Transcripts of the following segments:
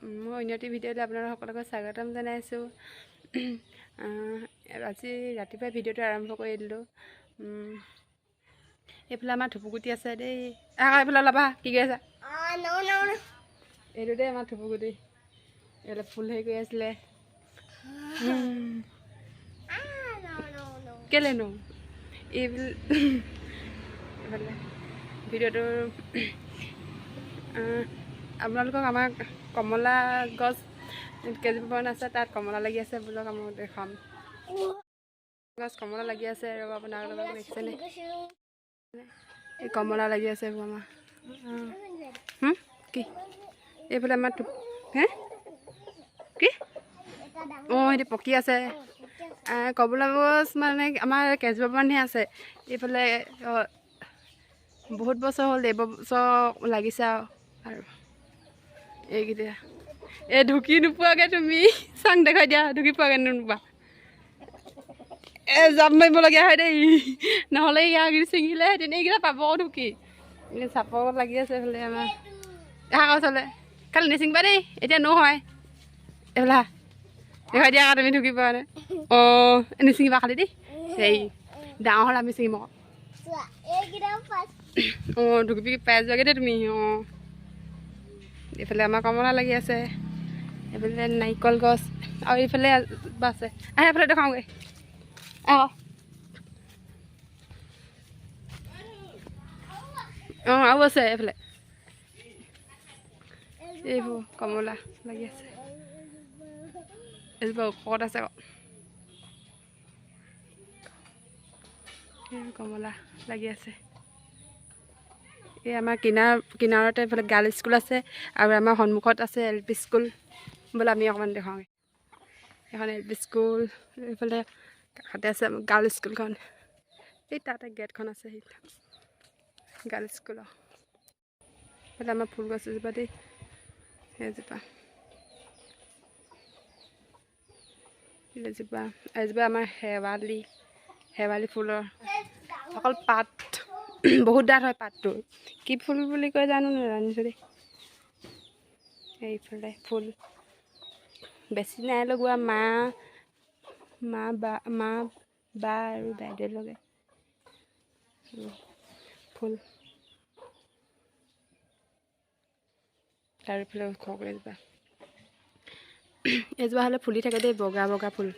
মই অন্যটি ভিডিঅ'লৈ আপোনালোক সকলোকে স্বাগতম জনাইছোঁ। আজি ৰাতিপুৱাই ভিডিঅ'টো আৰম্ভ কৰি দিলোঁ। এইফালে আমাৰ থুপুগুটি আছে দেই। এইফালে ওলাবা, কি কৰি আছা? এইটো দেই আমাৰ থুপুগুটি। এইফালে ফুল হেৰি কৰি আছিলে। কেলেনো এইফালে ভিডিঅ'টো আপোনালোকক আমাৰ কমলা গছ কেইজোপামান আছে, তাত কমলা লাগি আছে বোলক মই দেখাম। গছ কমলা লাগি আছে ৰ'ব, আপোনালোকক দেখিছেনে? এই কমলা লাগি আছে এইবোৰ আমাৰ। কি এইফালে আমাৰ কি সেইটো পকি আছে। কমলা গছ মানে আমাৰ কেইজোপামানহে আছে। এইফালে বহুত বছৰ হ'ল, এইবছৰ লাগিছে আৰু এইকেইটা এই ঢুকি নোপোৱাকৈ তুমি চাং দেখাই দিয়া, ঢুকি পোৱাকৈ নোপোৱা। জাপ মাৰিবলগীয়া হয় দেই, নহ'লে ইয়াক ছিঙিলে তেনেকেইটা পাব ঢুকি। চাপৰ লাগি আছে এইফালে আমাৰ ওচৰলৈ। খালি নিচিঙিবা দেই, এতিয়া নহয়। এইফালে দেখাই দিয়া তুমি ঢুকি পোৱা নাই। নিচিঙিবা খালি দেই, হেৰি ডাঙৰ হ'লে আমি ছিঙিম আকৌ। ঢুকি পাই যোৱাগৈ দেই তুমি। এইফালে আমাৰ কমলা লাগি আছে, এইফালে নাৰিকল গছ, আৰু এইফালে আছে। এইফালে দেখাওঁগৈ আৰু আছে এইফালে। এইবোৰ কমলা লাগি আছে, এইজোপা ওপৰত আছে আকৌ। কমলা লাগি আছে। এই আমাৰ কিনাৰতে এইফালে গাৰ্ল স্কুল আছে, আৰু আমাৰ সন্মুখত আছে LP স্কুল। বোলে আমি অকণমান দেখাওঁগৈ। এখন LP স্কুল, এইফালে কাষতে আছে গাৰ্ল স্কুলখন। এই তাতে গেটখন আছে, সেইবিলাক গাৰ্ল স্কুলৰ। এইফালে আমাৰ ফুল গছ এজোপা দেই, সেইজোপা এজোপা আমাৰ শেৱালি ফুলৰ অকল পাত, বহুত ডাঠ হয় পাতটো। কি ফুল বুলি কয় জানো, নাজানিছোঁ দেই। এইফালে ফুল বেছি নাই লগোৱা, মা বা আৰু বাইদেউ লগে ফুল। আৰু এইফালে এজোপা হ'লে ফুলি থাকে দেই, বগা বগা ফুল।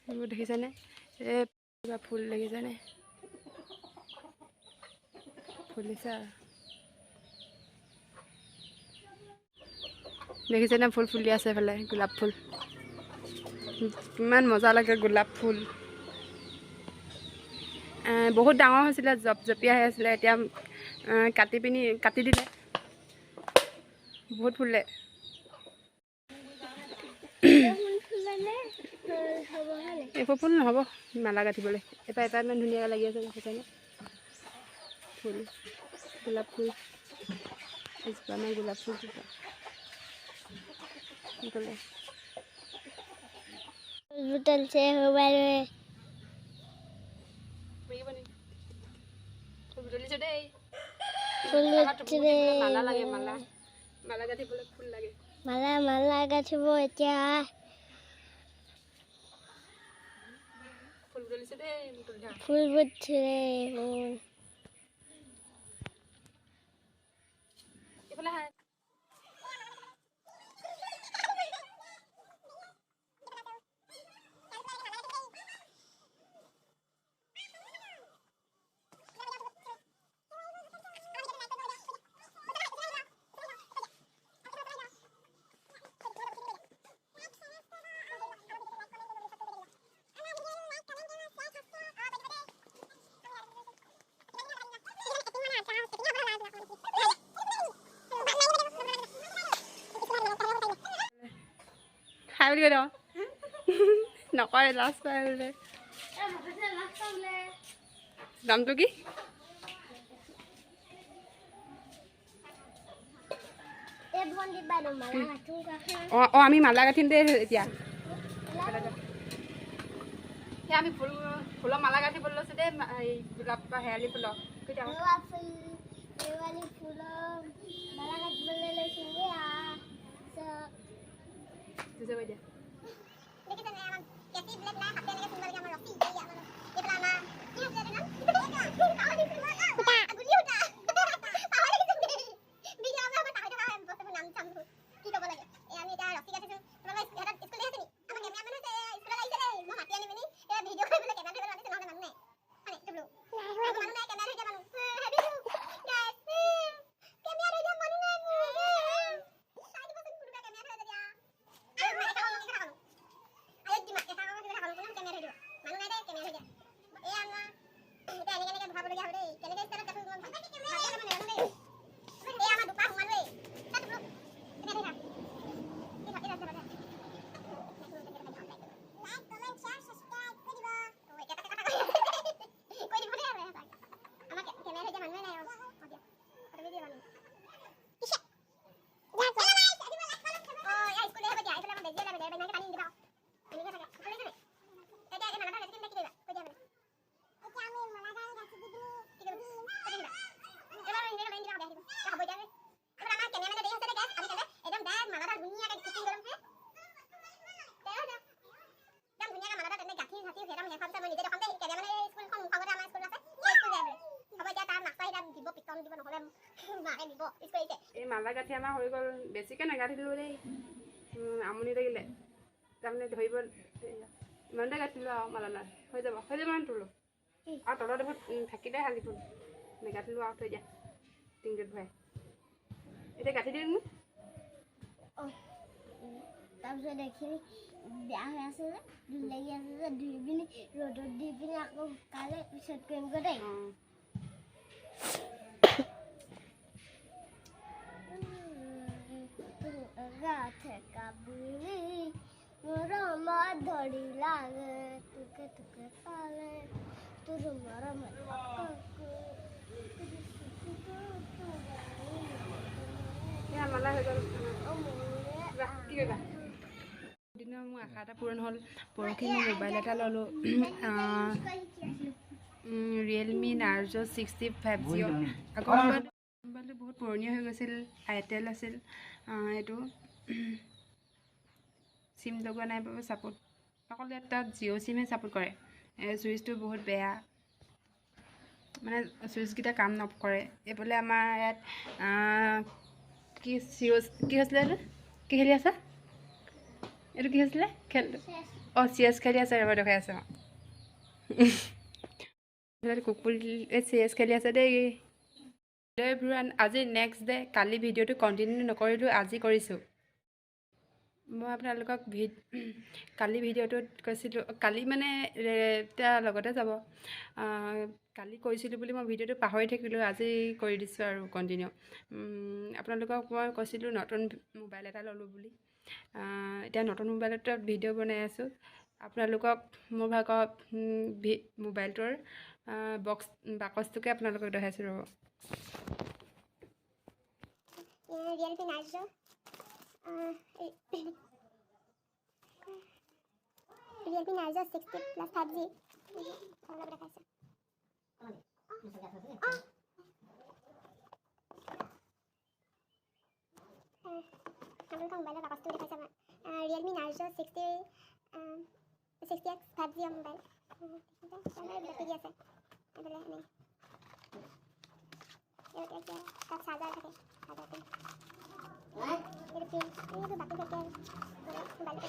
এইবোৰ দেখিছেনে? এই ফুল দেখিছেনে? ফুলিছে আৰু দেখিছেনে? ফুল ফুলি আছে এইফালে, গোলাপ ফুল। কিমান মজা লাগে গোলাপ ফুল। বহুত ডাঙৰ হৈছিলে, জপজপীয়া হৈ আছিলে, এতিয়া কাটি দিলে। বহুত ফুলে। এইবোৰ ফুল নহ'ব মালা গাঁঠিবলৈ। এপাহ ইমান ধুনীয়াকৈ লাগি আছে, দেখিছেনে? ফুল গোলাপ ফুল এজোপা আমাৰ গোলাপ ফুলজোপা। মালা গাঠিব এতিয়া। ফুল বুলিছে খাই বুলি কৈ দিওঁ নকৰে, লাজ পায় বোলে। দামটো কি? আমি মালা গাঠিম দেই এতিয়া। আমি ফুলৰ মালা গাঠিবলৈ লৈছোঁ দেই, গোলাপ শেৱালি ফুলৰ। দেখিছে কৈ দিয়া এই মালা গাঁঠি আমাৰ হৈ গ'ল বেছিকৈ নাগাঠিলোঁ দেই আমনি লাগিলে তাৰমানে ধৰিব ইমানতে গাঁঠিলোঁ আৰু মালা হৈ যাব মানে তোলোঁ আৰু তলত এইবোৰ থাকিলে হালি ফুল নাগাঠিলোঁ আৰু থৈ দিয়া টিংটোত ভৰাই এতিয়া গাঁঠি দিম তাৰপিছত এইখিনি বেয়া হৈ আছে যে লাগি আছে যে ধুই পিনি ৰ'দত দি পিনি আকৌ শুকালে পিছত কৰিমগৈ দেই গাথে কাবুলি মৰমত ধৰি লাগে তোকে তোকে পালে তোৰ মৰমত মালা হৈ গ'ল কি কৰিবা দিনৰ মোৰ আশা এটা পূৰণ হ'ল পৰহি মই মোবাইল এটা ল'লোঁ ৰিয়েলমি নাৰ্জো 65G আগৰ মোবাইলটো বহুত পুৰণীয়া হৈ গৈছিল আইটেল আছিল এইটো চিম লগোৱা নাই বাবে ছাপোৰ্ট অকল তাত জিঅ' চিমহে ছাপোৰ্ট কৰে চুইচটো বহুত বেয়া মানে চুইচকেইটা কাম নকৰে এইফালে আমাৰ ইয়াত কি হৈছিলে এইটো কি খেলি আছে এইটো কি হৈছিলে খেলটো অঁ চিএছ খেলি আছে ৰ'বা দেখাই আছে কুকুৰ চিএছ খেলি আছে দেই এভৰিৱান আজি নেক্সট ডে কালি ভিডিঅ'টো কণ্টিনিউ নকৰিলোঁ আজি কৰিছোঁ মই আপোনালোকক কালি ভিডিঅ'টোত কৈছিলোঁ কালি মানে এতিয়া লগতে যাব কালি কৈছিলোঁ বুলি মই ভিডিঅ'টো পাহৰি থাকিলোঁ আজি কৰি দিছোঁ আৰু কণ্টিনিউ আপোনালোকক মই কৈছিলোঁ নতুন মোবাইল এটা ল'লোঁ বুলি এতিয়া নতুন মোবাইলতে ভিডিঅ' বনাই আছোঁ আপোনালোকক মোৰ ভাগৰ মোবাইলটোৰ বাকচটোকে আপোনালোকক দেখাইছোঁ ৰ'ব Realme Narzo Realme Narzo 60+5G অলপ দেখাইছোঁ আপোনালোকৰ মোবাইলৰ বাকচটো দেখাইছে আমাৰ Realme Narzo 60X5G mobile battery আছে এইফালে এনেকৈ তাত চাৰ্জাৰ থাকে চাৰ্জাৰ এইটো পিন এইটো বাকী থাকে মোবাইলটো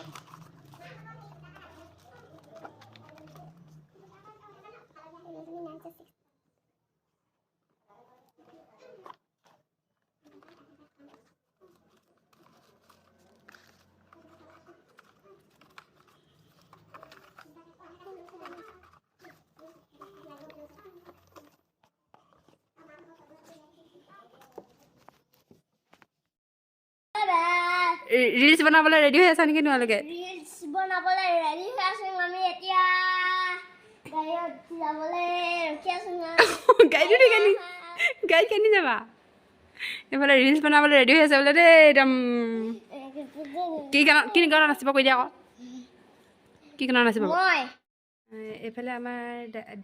ৰিয়েলমি নাৰ্জো 6 ৰিলছ বনাবলৈ ৰেডি হৈ আছা নেকি তোমালোকে ৰিলছ বনাবলৈ ৰেডি হৈ আছো আমি এতিয়া গাড়ীত যাবলৈ ৰখি আছো গাড়ী কেনি যাবা এইফালে ৰিলছ বনাবলৈ ৰেডি হৈ আছে বোলে দেই একদম কি গানত নাচিব কৈ দিয়া আকৌ কি গানত নাচিব এইফালে আমাৰ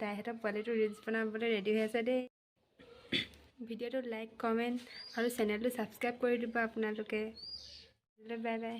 দাইহঁতৰ পোৱালিটো ৰিলছ বনাবলৈ ৰেডি হৈ আছে দেই ভিডিঅ'টো লাইক কমেণ্ট আৰু চেনেলটো ছাবস্ক্ৰাইব কৰি দিব আপোনালোকে বাই বাই